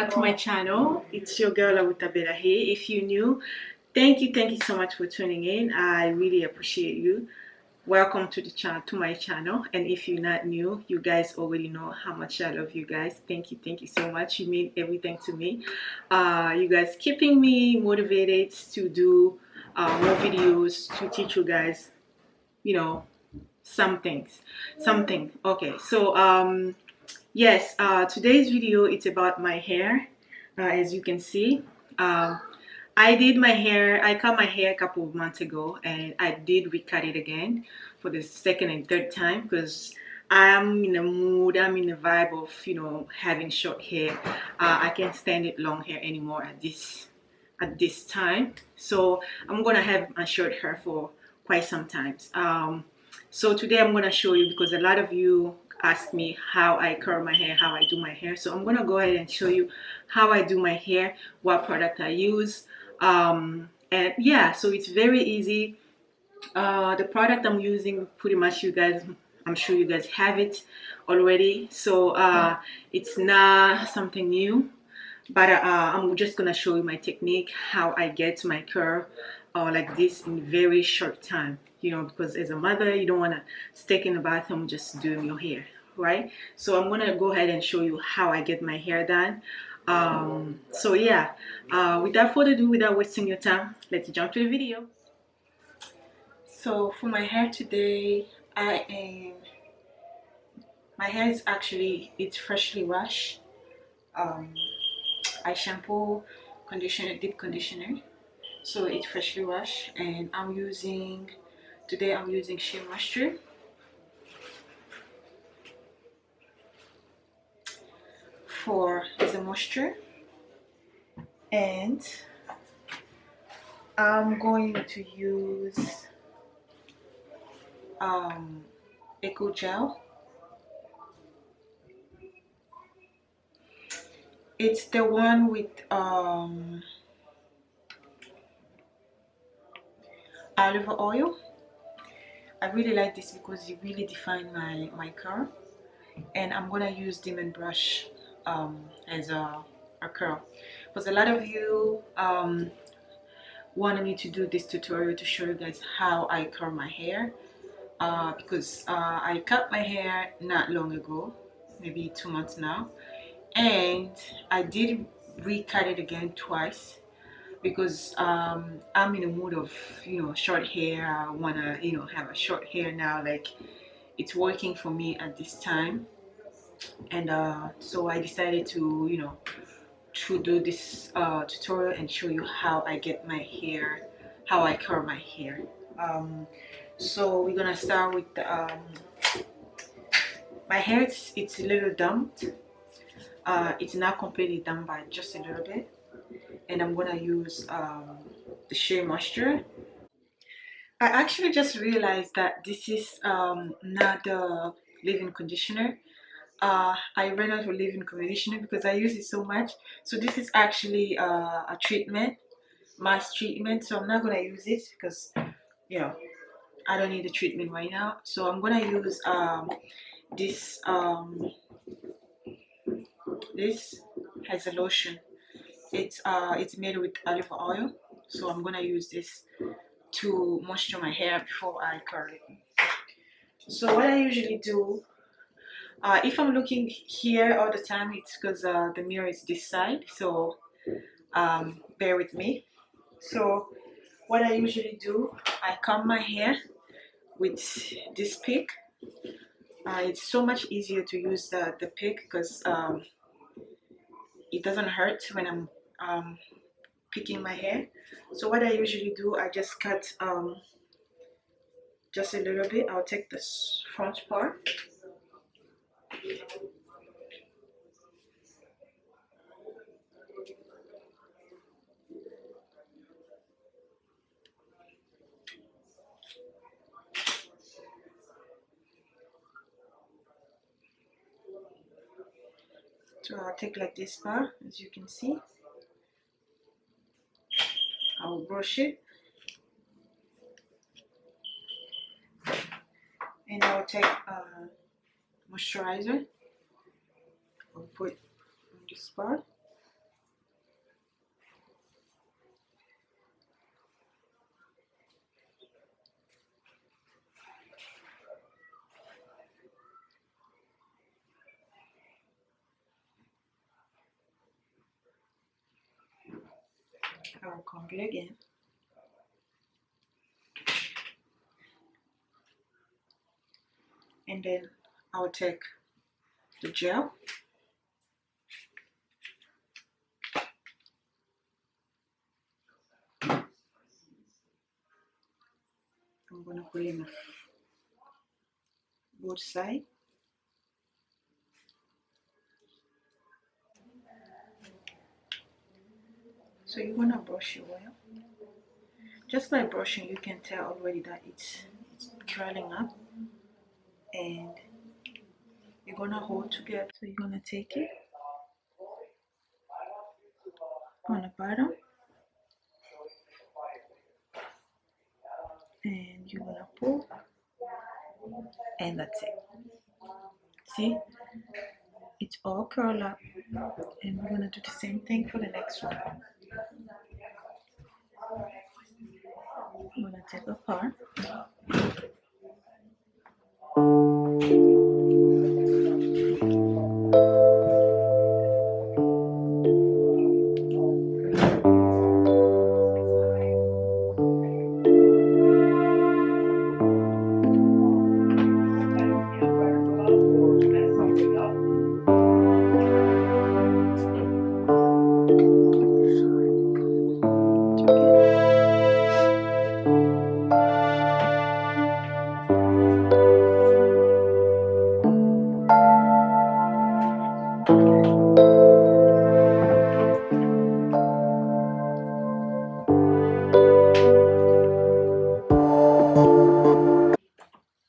back to my channel. It's your girl Abutabela here. If you're new, thank you so much for tuning in. I really appreciate you. Welcome to the channel, to my channel. And if you're not new, you guys already know how much I love you guys. Thank you so much. You mean everything to me. You guys keeping me motivated to do more videos to teach you guys, you know, something. Okay, so yes, today's video it's about my hair. As you can see, I did my hair. I cut my hair a couple of months ago, and I did recut it again for the second and third time because I'm in a mood. I'm in a vibe of having short hair. I can't stand it long hair anymore at this time. So I'm gonna have my short hair for quite some times. So today I'm gonna show you because a lot of you ask me how I curl my hair, how I do my hair. So I'm gonna go ahead and show you how I do my hair, what product I use, and yeah, so it's very easy. The product I'm using, pretty much I'm sure you guys have it already. So it's not something new, but I'm just gonna show you my technique, how I get my curl like this in very short time. Because as a mother, you don't want to stick in the bathroom just doing your hair, right? So I'm gonna go ahead and show you how I get my hair done. So yeah, without further ado, without wasting your time, let's jump to the video. So for my hair today, my hair is it's freshly washed. I shampoo, conditioner, deep conditioner, so it's freshly washed, and today I'm using Shea Moisture as a moisture, and I'm going to use Eco Gel. It's the one with olive oil. I really like this because it really defines my curl. And I'm gonna use Denman Brush as a curl, because a lot of you wanted me to do this tutorial to show you guys how I curl my hair, because I cut my hair not long ago, maybe 2 months now, and I did recut it again twice because I'm in a mood of short hair. I wanna have a short hair now, like it's working for me at this time. And so I decided to do this tutorial and show you how I get my hair, how I curl my hair. So we're gonna start with my hair. It's a little damped. It's not completely done, but just a little bit. And I'm gonna use the Shea Moisture. I actually just realized that this is not the leave-in conditioner. I ran out of leave-in conditioner because I use it so much. So this is actually a treatment, mask treatment. So I'm not gonna use it because I don't need the treatment right now. So I'm gonna use this. This has a lotion. It's made with olive oil. So I'm gonna use this to moisture my hair before I curl it. So what I usually do, if I'm looking here all the time, it's because the mirror is this side, so bear with me. So what I usually do, I comb my hair with this pick. It's so much easier to use the pick because it doesn't hurt when I'm picking my hair. So what I usually do, I just cut just a little bit. I'll take this front part. So I'll take like this part, as you can see. I'll brush it, and I'll take moisturizer. I'll put on this part. I will comb it again. And then I will take the gel. I'm gonna put it in both sides. So you're gonna brush your oil. Just by brushing, you can tell already that it's curling up, and you're gonna hold together. So you're gonna take it on the bottom, and you're gonna pull, and that's it. See, it's all curled up, and we're gonna do the same thing for the next one. I'm gonna take a part.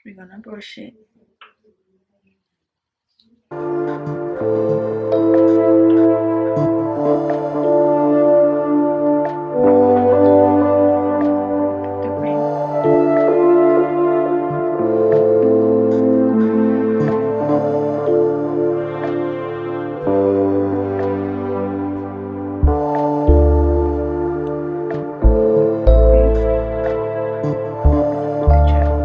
We're gonna brush it. The cream. The gel.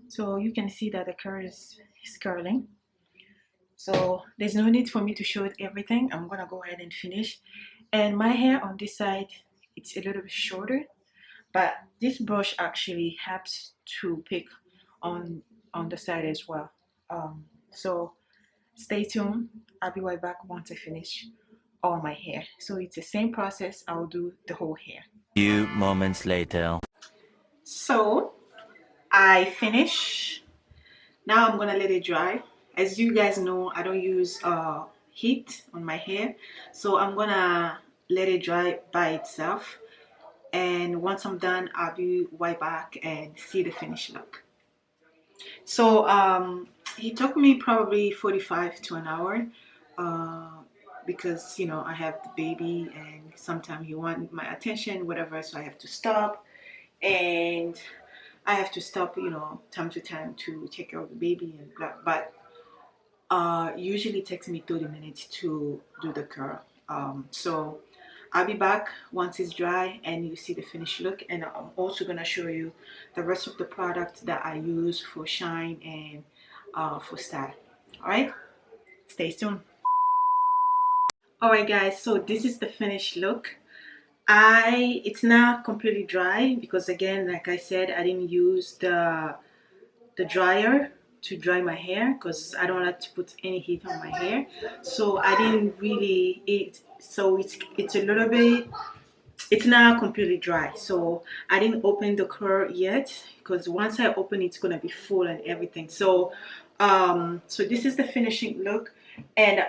So you can see that the curl is curling. So there's no need for me to show it everything. I'm gonna go ahead and finish. And my hair on this side, it's a little bit shorter, but this brush actually helps to pick on the side as well. So stay tuned. I'll be right back once I finish all my hair. So it's the same process. I'll do the whole hair. Few moments later. So I finish. Now I'm gonna let it dry. As you guys know, I don't use heat on my hair, so I'm gonna let it dry by itself. And once I'm done, I'll be right back and see the finished look. So it took me probably 45 to an hour uh, because you know I have the baby and sometimes he want my attention, whatever. So I have to stop, and I have to stop, you know, time to time to take care of the baby and blah. But usually takes me 30 minutes to do the curl. So I'll be back once it's dry and you see the finished look, and I'm also gonna show you the rest of the products that I use for shine and for style. All right, stay tuned. All right, guys. So this is the finished look. It's not completely dry because again, like I said, I didn't use the dryer to dry my hair because I don't like to put any heat on my hair. So I didn't really so it's a little bit it's not completely dry, so I didn't open the curl yet, because once I open it's gonna be full and everything. So so this is the finishing look. And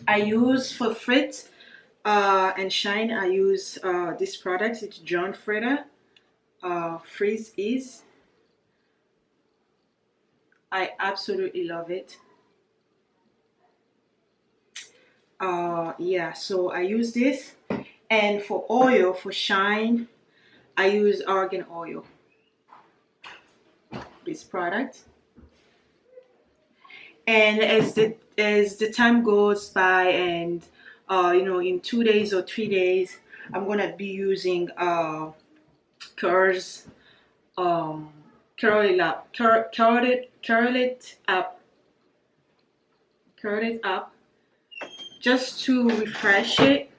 I use for frit and shine, I use this product. It's John Frieda Freeze Ease. I absolutely love it. Yeah, so I use this. And for oil, for shine, I use argan oil, this product. And as the time goes by, and you know, in 2 days or 3 days, I'm gonna be using Curls curl it up, curl it up, just to refresh it,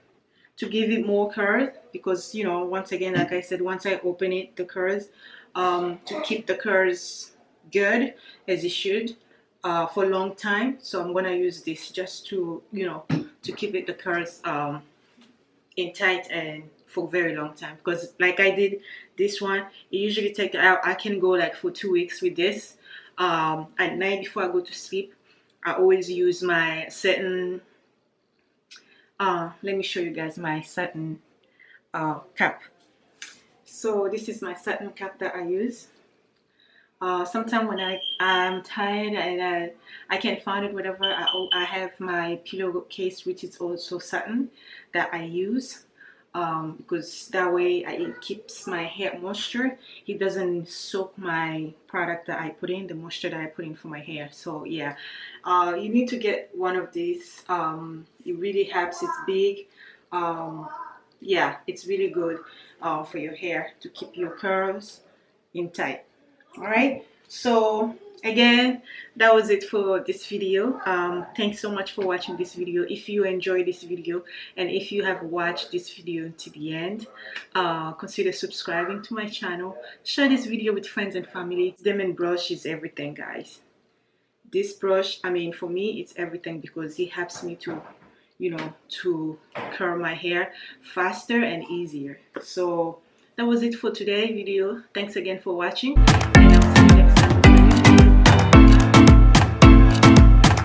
to give it more curl, because you know, once again, like I said, once I open it, the curls, to keep the curls good as it should for a long time. So I'm gonna use this just to, you know, to keep it the curls in tight and for a very long time. Because like I did this one, it usually take out, I can go like for 2 weeks with this. At night before I go to sleep, I always use my satin. Let me show you guys my satin cap. So this is my satin cap that I use. Sometimes when I'm tired and I can't find it, whatever, I have my pillowcase, which is also satin, that I use, because that way it keeps my hair moisture. It doesn't soak my product that I put in, the moisture that I put in for my hair. So yeah, you need to get one of these. It really helps. It's big. Yeah, it's really good for your hair to keep your curls in tight. All right, so again, that was it for this video. Thanks so much for watching this video. If you enjoyed this video, and if you have watched this video to the end, consider subscribing to my channel. Share this video with friends and family. Denman Brush is everything, guys. This brush, I mean, for me it's everything, because it helps me to, you know, to curl my hair faster and easier. So that was it for today's video. Thanks again for watching, and I'll see you next time.